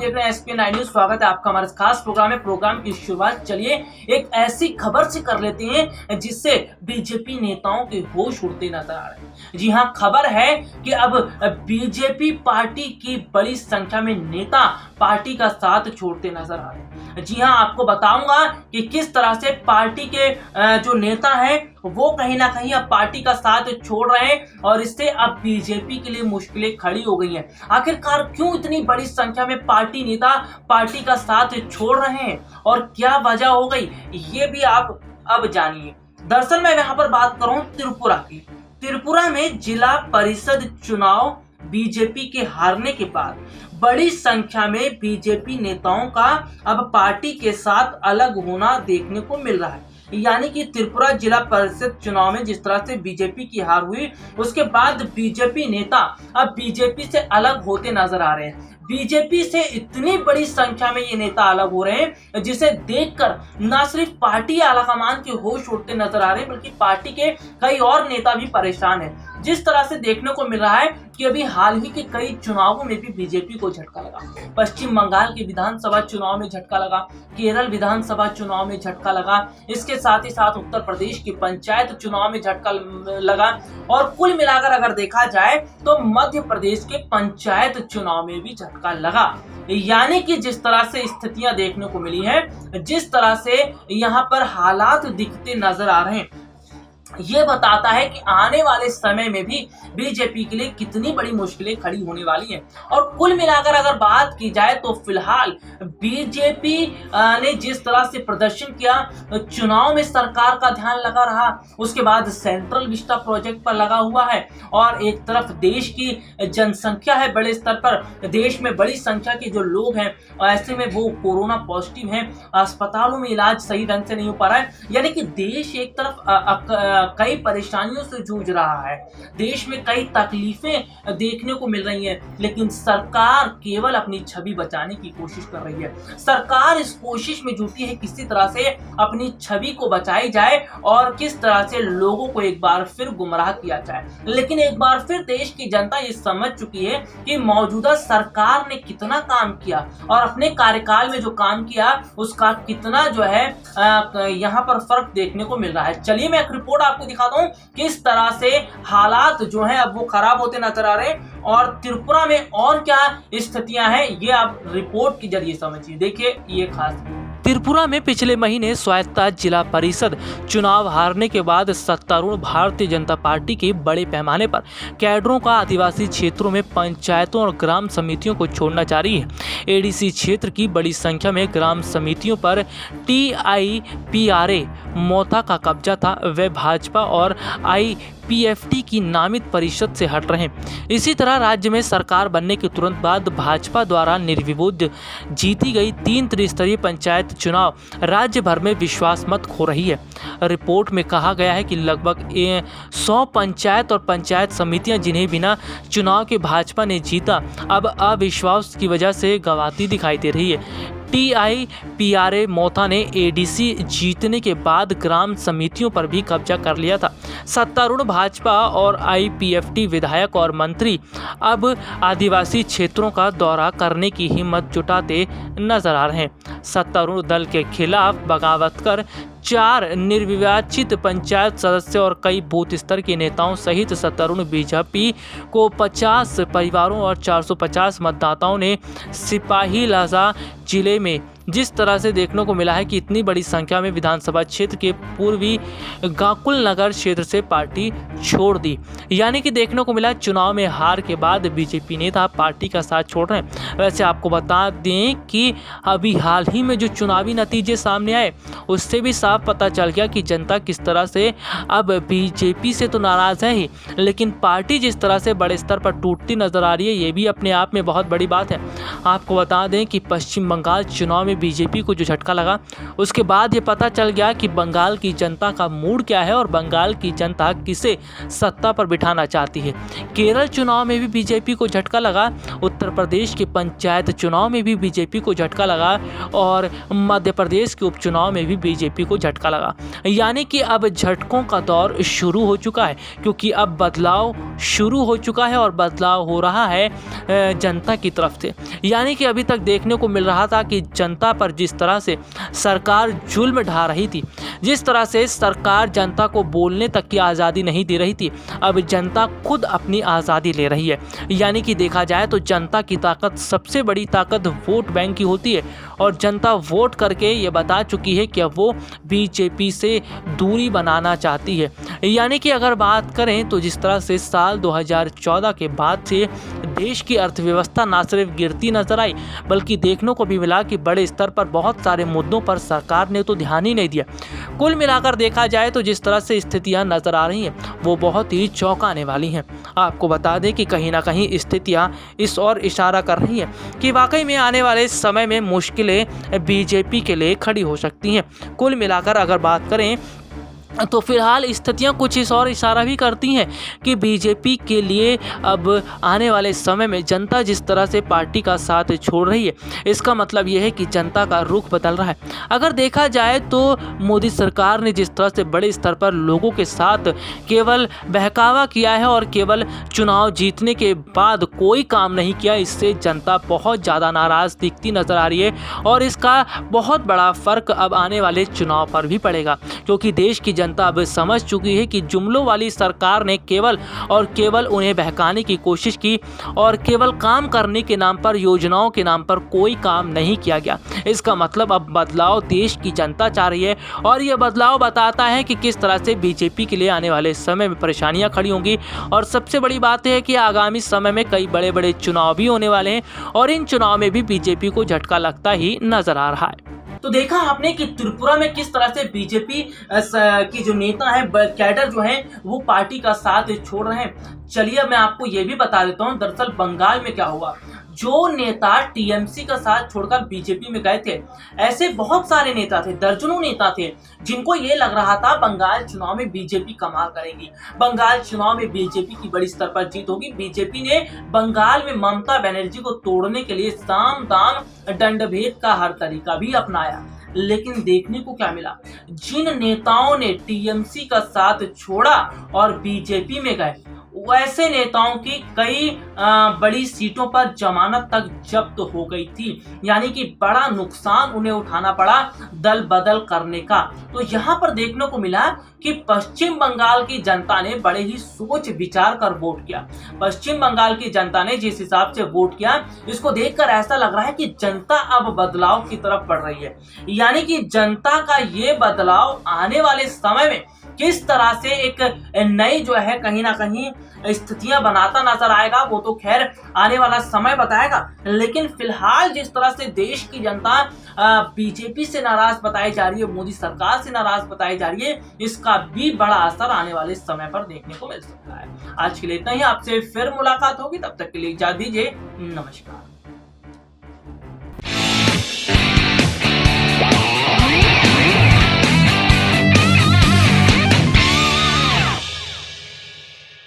देख रहे हैं SPN9 न्यूज। स्वागत है आपका हमारे खास प्रोग्राम में। प्रोग्राम की शुरुआत चलिए एक ऐसी खबर से कर लेते हैं जिससे बीजेपी नेताओं के होश उड़ते नजर आ रहे हैं। जी हां, खबर है कि अब बीजेपी पार्टी की बड़ी संख्या में नेता पार्टी का साथ छोड़ते नजर आ रहे हैं। जी हां, आपको बताऊंगा कि किस तरह से पार्टी के जो नेता हैं वो कहीं ना कहीं अब पार्टी का साथ छोड़ रहे हैं और इससे अब बीजेपी के लिए मुश्किलें खड़ी हो गई हैं। आखिरकार क्यों इतनी बड़ी संख्या में पार्टी नेता पार्टी का साथ छोड़ रहे हैं और क्या वजह हो गई, ये भी आप अब जानिए। दरअसल मैं यहाँ पर बात करूं त्रिपुरा की। त्रिपुरा में जिला परिषद चुनाव बीजेपी के हारने के बाद बड़ी संख्या में बीजेपी नेताओं का अब पार्टी के साथ अलग होना देखने को मिल रहा है। यानी कि त्रिपुरा जिला परिषद चुनाव में जिस तरह से बीजेपी की हार हुई, उसके बाद बीजेपी नेता अब बीजेपी से अलग होते नजर आ रहे हैं। बीजेपी से इतनी बड़ी संख्या में ये नेता अलग हो रहे हैं जिसे देखकर न सिर्फ पार्टी आलाकमान के होश उड़ते नजर आ रहे हैं, बल्कि पार्टी के कई और नेता भी परेशान हैं। जिस तरह से देखने को मिल रहा है कि अभी हाल ही के कई चुनावों में भी बीजेपी को झटका लगा। पश्चिम बंगाल के विधानसभा चुनाव में झटका लगा, केरल विधानसभा चुनाव में झटका लगा, इसके साथ ही साथ उत्तर प्रदेश के पंचायत चुनाव में झटका लगा और कुल मिलाकर अगर देखा जाए तो मध्य प्रदेश के पंचायत चुनाव में भी झटका लगा। यानी कि जिस तरह से स्थितियां देखने को मिली हैं, जिस तरह से यहाँ पर हालात दिखते नजर आ रहे हैं, ये बताता है कि आने वाले समय में भी बीजेपी के लिए कितनी बड़ी मुश्किलें खड़ी होने वाली हैं। और कुल मिलाकर अगर बात की जाए तो फिलहाल बीजेपी ने जिस तरह से प्रदर्शन किया, चुनाव में सरकार का ध्यान लगा रहा, उसके बाद सेंट्रल विस्टा प्रोजेक्ट पर लगा हुआ है और एक तरफ देश की जनसंख्या है बड़े स्तर पर, देश में बड़ी संख्या के जो लोग हैं ऐसे में वो कोरोना पॉजिटिव हैं, अस्पतालों में इलाज सही ढंग से नहीं हो पा रहा है। यानी कि देश एक तरफ कई परेशानियों से जूझ रहा है, देश में कई तकलीफें देखने को मिल रही हैं, लेकिन सरकार केवल अपनी छवि बचाने की कोशिश कर रही है। सरकार इस कोशिश में जुटी है किसी तरह से अपनी छवि को बचाई जाए और किस तरह से लोगों को एक बार फिर गुमराह किया जाए। लेकिन एक बार फिर देश की जनता ये समझ चुकी है कि मौजूदा सरकार ने कितना काम किया और अपने कार्यकाल में जो काम किया उसका कितना जो है यहाँ पर फर्क देखने को मिल रहा है। चलिए मैं एक रिपोर्ट आपको दिखाता हूं किस तरह से हालात जो हैं अब वो खराब होते नजर आ रहे हैं और त्रिपुरा में और क्या स्थितियां हैं ये आप रिपोर्ट के जरिए समझिए। देखिए ये खास त्रिपुरा में पिछले महीने स्वायत्ता जिला परिषद चुनाव हारने के बाद सत्तारूढ़ भारतीय जनता पार्टी के बड़े पैमाने पर कैडरों का आदिवासी क्षेत्रों में पंचायतों और ग्राम समितियों को छोड़ना जारी है। एडीसी क्षेत्र की बड़ी संख्या में ग्राम समितियों पर TIPRA मोथा का कब्जा था। वे भाजपा और IPFT की नामित परिषद से हट रहे हैं। इसी तरह राज्य में सरकार बनने के तुरंत बाद भाजपा द्वारा निर्विरोध जीती गई 3 त्रिस्तरीय पंचायत चुनाव राज्य भर में विश्वास मत खो रही है। रिपोर्ट में कहा गया है कि लगभग 100 पंचायत और पंचायत समितियां जिन्हें बिना चुनाव के भाजपा ने जीता, अब अविश्वास की वजह से गंवाती दिखाई दे रही है। TIPRA मोथा ने ADC जीतने के बाद ग्राम समितियों पर भी कब्जा कर लिया था। सत्तारूढ़ भाजपा और IPFT विधायक और मंत्री अब आदिवासी क्षेत्रों का दौरा करने की हिम्मत जुटाते नजर आ रहे हैं। सत्तारूढ़ दल के खिलाफ बगावत कर 4 निर्विवाचित पंचायत सदस्य और कई बूथ स्तर के नेताओं सहित सत्तारूढ़ बीजेपी को 50 परिवारों और 450 मतदाताओं ने सिपाही लाजा जिले में जिस तरह से देखने को मिला है कि इतनी बड़ी संख्या में विधानसभा क्षेत्र के पूर्वी गाकुल नगर क्षेत्र से पार्टी छोड़ दी। यानी कि देखने को मिला चुनाव में हार के बाद बीजेपी नेता पार्टी का साथ छोड़ रहे हैं। वैसे आपको बता दें कि अभी हाल ही में जो चुनावी नतीजे सामने आए उससे भी साफ पता चल गया कि जनता किस तरह से अब बीजेपी से तो नाराज है ही, लेकिन पार्टी जिस तरह से बड़े स्तर पर टूटती नजर आ रही है ये भी अपने आप में बहुत बड़ी बात है। आपको बता दें कि पश्चिम बंगाल चुनाव में बीजेपी को जो झटका लगा, उसके बाद ये पता चल गया कि बंगाल की जनता का मूड क्या है और बंगाल की जनता किसे सत्ता पर बिठाना चाहती है। केरल चुनाव में भी बीजेपी को झटका लगा, उत्तर प्रदेश के पंचायत चुनाव में भी बीजेपी को झटका लगा और मध्य प्रदेश के उपचुनाव में भी बीजेपी को झटका लगा। यानी कि अब झटकों का दौर शुरू हो चुका है, क्योंकि अब बदलाव शुरू हो चुका है और बदलाव हो रहा है जनता की तरफ से। यानी कि अभी तक देखने को मिल रहा था कि जनता पर जिस तरह से सरकार जुल्म ढा रही थी, जिस तरह से सरकार जनता को बोलने तक की आज़ादी नहीं दे रही थी, अब जनता खुद अपनी आज़ादी ले रही है। यानी कि देखा जाए तो जनता की ताकत, सबसे बड़ी ताकत वोट बैंक की होती है और जनता वोट करके ये बता चुकी है कि अब वो बीजेपी से दूरी बनाना चाहती है। यानी कि अगर बात करें तो जिस तरह से साल 2014 के बाद से देश की अर्थव्यवस्था ना सिर्फ गिरती नजर आई, बल्कि देखने को भी मिला कि बड़े स्तर पर बहुत सारे मुद्दों पर सरकार ने तो ध्यान ही नहीं दिया। कुल मिलाकर देखा जाए तो जिस तरह से स्थितियां नजर आ रही हैं वो बहुत ही चौंकाने वाली हैं। आपको बता दें कि कहीं ना कहीं स्थितियां इस ओर इशारा कर रही हैं कि वाकई में आने वाले समय में मुश्किलें बीजेपी के लिए खड़ी हो सकती हैं। कुल मिलाकर अगर बात करें तो फिलहाल स्थितियां कुछ इस और इशारा भी करती हैं कि बीजेपी के लिए अब आने वाले समय में जनता जिस तरह से पार्टी का साथ छोड़ रही है, इसका मतलब यह है कि जनता का रुख बदल रहा है। अगर देखा जाए तो मोदी सरकार ने जिस तरह से बड़े स्तर पर लोगों के साथ केवल बहकावा किया है और केवल चुनाव जीतने के बाद कोई काम नहीं किया, इससे जनता बहुत ज़्यादा नाराज़ दिखती नजर आ रही है और इसका बहुत बड़ा फर्क अब आने वाले चुनाव पर भी पड़ेगा, क्योंकि देश की जनता अब समझ चुकी है कि जुमलों वाली सरकार ने केवल और केवल उन्हें बहकाने की कोशिश की और केवल काम करने के नाम पर, योजनाओं के नाम पर कोई काम नहीं किया गया। इसका मतलब अब बदलाव देश की जनता चाह रही है और यह बदलाव बताता है कि किस तरह से बीजेपी के लिए आने वाले समय में परेशानियां खड़ी होंगी। और सबसे बड़ी बात है कि आगामी समय में कई बड़े बड़े चुनाव भी होने वाले हैं और इन चुनाव में भी बीजेपी को झटका लगता ही नजर आ रहा है। तो देखा आपने कि त्रिपुरा में किस तरह से बीजेपी की जो नेता है, कैडर जो है, वो पार्टी का साथ छोड़ रहे हैं। चलिए मैं आपको ये भी बता देता हूँ दरअसल बंगाल में क्या हुआ। जो नेता टीएमसी का साथ छोड़कर बीजेपी में गए थे, ऐसे बहुत सारे नेता थे, दर्जनों नेता थे जिनको ये लग रहा था बंगाल चुनाव में बीजेपी कमाल करेगी, बंगाल चुनाव में बीजेपी की बड़ी स्तर पर जीत होगी। बीजेपी ने बंगाल में ममता बनर्जी को तोड़ने के लिए साम दाम दंडभेद का हर तरीका भी अपनाया, लेकिन देखने को क्या मिला, जिन नेताओं ने टीएमसी का साथ छोड़ा और बीजेपी में गए, वैसे नेताओं की कई बड़ी सीटों पर जमानत तक जब्त हो गई थी। यानी कि बड़ा नुकसान उन्हें उठाना पड़ा दल बदल करने का। तो यहाँ पर देखने को मिला कि पश्चिम बंगाल की जनता ने बड़े ही सोच विचार कर वोट किया। पश्चिम बंगाल की जनता ने जिस हिसाब से वोट किया, इसको देखकर ऐसा लग रहा है कि जनता अब बदलाव की तरफ बढ़ रही है। यानी कि जनता का ये बदलाव आने वाले समय में किस तरह से एक नई जो है कहीं ना कहीं स्थितियां बनाता नजर आएगा, वो तो खैर आने वाला समय बताएगा। लेकिन फिलहाल जिस तरह से देश की जनता बीजेपी से नाराज बताई जा रही है, मोदी सरकार से नाराज बताई जा रही है, इसका भी बड़ा असर आने वाले समय पर देखने को मिल सकता है। आज के लिए इतना ही, आपसे फिर मुलाकात होगी, तब तक के लिए इजाजत दीजिए, नमस्कार।